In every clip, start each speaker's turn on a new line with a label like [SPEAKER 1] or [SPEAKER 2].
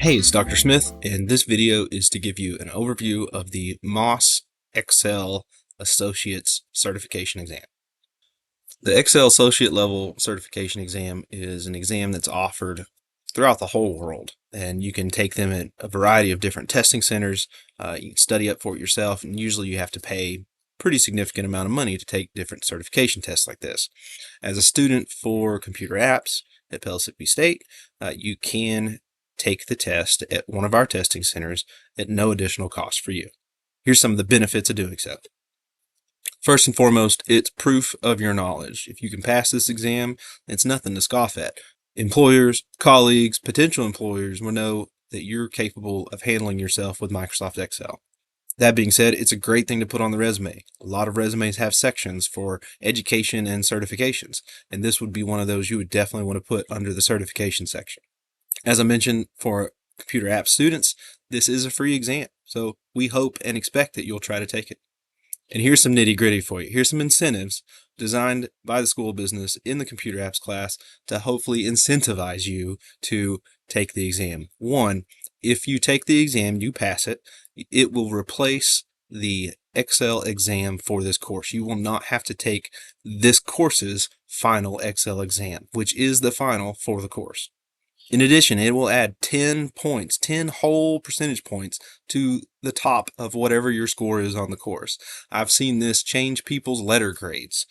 [SPEAKER 1] Hey, it's Dr. Smith, and this video is to give you an overview of the MOS Excel Associates Certification Exam. The Excel Associate Level Certification Exam is an exam that's offered throughout the whole world, and you can take them at a variety of different testing centers. You can study up for it yourself, and usually you have to pay a pretty significant amount of money to take different certification tests like this. As a student for computer apps at Pellissippi State, you can take the test at one of our testing centers at no additional cost for you. Here's some of the benefits of doing so. First and foremost, it's proof of your knowledge. If you can pass this exam, it's nothing to scoff at. Employers, colleagues, potential employers will know that you're capable of handling yourself with Microsoft Excel. That being said, it's a great thing to put on the resume. A lot of resumes have sections for education and certifications, and this would be one of those you would definitely want to put under the certification section. As I mentioned, for computer app students, this is a free exam, so we hope and expect that you'll try to take it. And here's some nitty-gritty for you. Here's some incentives designed by the School of Business in the computer apps class to hopefully incentivize you to take the exam. One, if you take the exam, you pass it, it will replace the Excel exam for this course. You will not have to take this course's final Excel exam, which is the final for the course. In addition, it will add 10 points, 10 whole percentage points to the top of whatever your score is on the course. I've seen this change people's letter grades.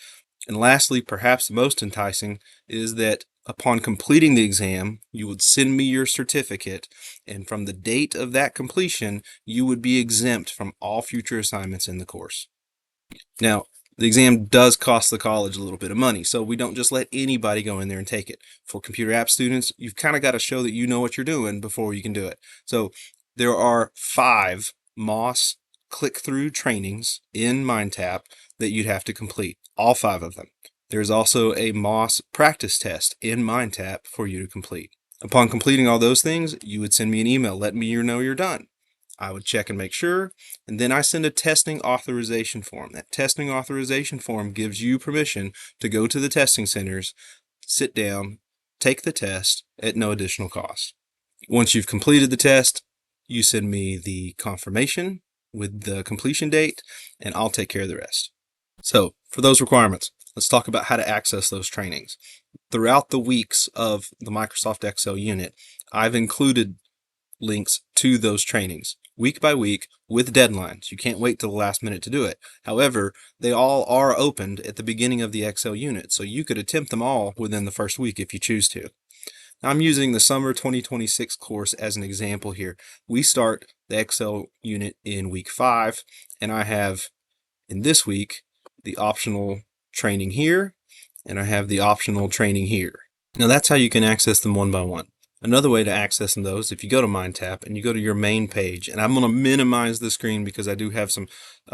[SPEAKER 1] And lastly, perhaps the most enticing, is that upon completing the exam, you would send me your certificate, and from the date of that completion, you would be exempt from all future assignments in the course. Now, the exam does cost the college a little bit of money, so we don't just let anybody go in there and take it. For computer app students, you've kind of got to show that you know what you're doing before you can do it. So there are 5 MOS click-through trainings in MindTap that you'd have to complete, all 5 of them. There's also a MOS practice test in MindTap for you to complete. Upon completing all those things, you would send me an email letting me know you're done. I would check and make sure, and then I send a testing authorization form. That testing authorization form gives you permission to go to the testing centers, sit down, take the test at no additional cost. Once you've completed the test, you send me the confirmation with the completion date, and I'll take care of the rest. So, for those requirements, let's talk about how to access those trainings. Throughout the weeks of the Microsoft Excel unit, I've included links to those trainings week by week with deadlines. You can't wait till the last minute to do it. However, they all are opened at the beginning of the Excel unit, so you could attempt them all within the first week if you choose to. Now, I'm using the summer 2026 course as an example here. We start the Excel unit in week 5, and I have in this week the optional training here, and I have the optional training here. Now, that's how you can access them one by one. Another way to access those, if you go to MindTap and you go to your main page, and I'm going to minimize the screen because I do have some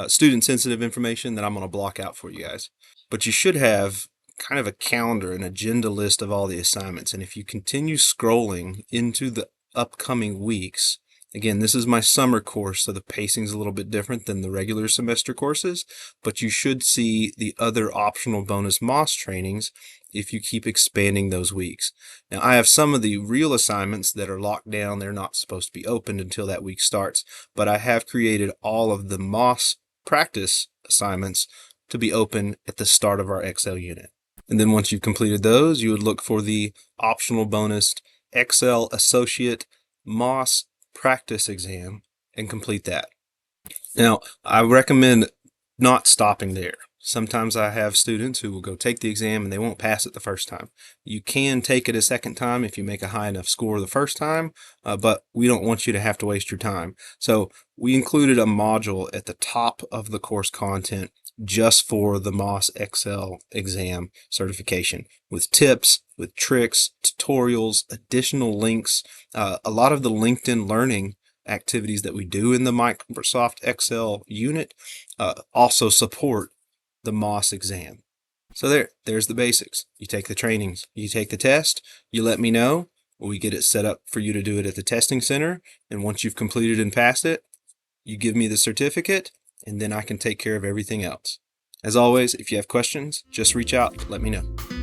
[SPEAKER 1] student-sensitive information that I'm going to block out for you guys. But you should have kind of a calendar, an agenda list of all the assignments. And if you continue scrolling into the upcoming weeks, again, this is my summer course, so the pacing's a little bit different than the regular semester courses, but you should see the other optional bonus MOS trainings if you keep expanding those weeks. Now, I have some of the real assignments that are locked down. They're not supposed to be opened until that week starts, but I have created all of the MOS practice assignments to be open at the start of our Excel unit. And then once you've completed those, you would look for the optional bonus Excel Associate MOS practice exam and complete that. Now, I recommend not stopping there. Sometimes I have students who will go take the exam and they won't pass it the first time. You can take it a second time if you make a high enough score the first time, but we don't want you to have to waste your time. So we included a module at the top of the course content just for the MOS Excel exam certification, with tips, with tricks, tutorials, additional links. A lot of the LinkedIn learning activities that we do in the Microsoft Excel unit also support the MOS exam. So there's the basics. You take the trainings, you take the test, you let me know, we get it set up for you to do it at the testing center, and once you've completed and passed it, you give me the certificate, and then I can take care of everything else. As always, if you have questions, just reach out, let me know.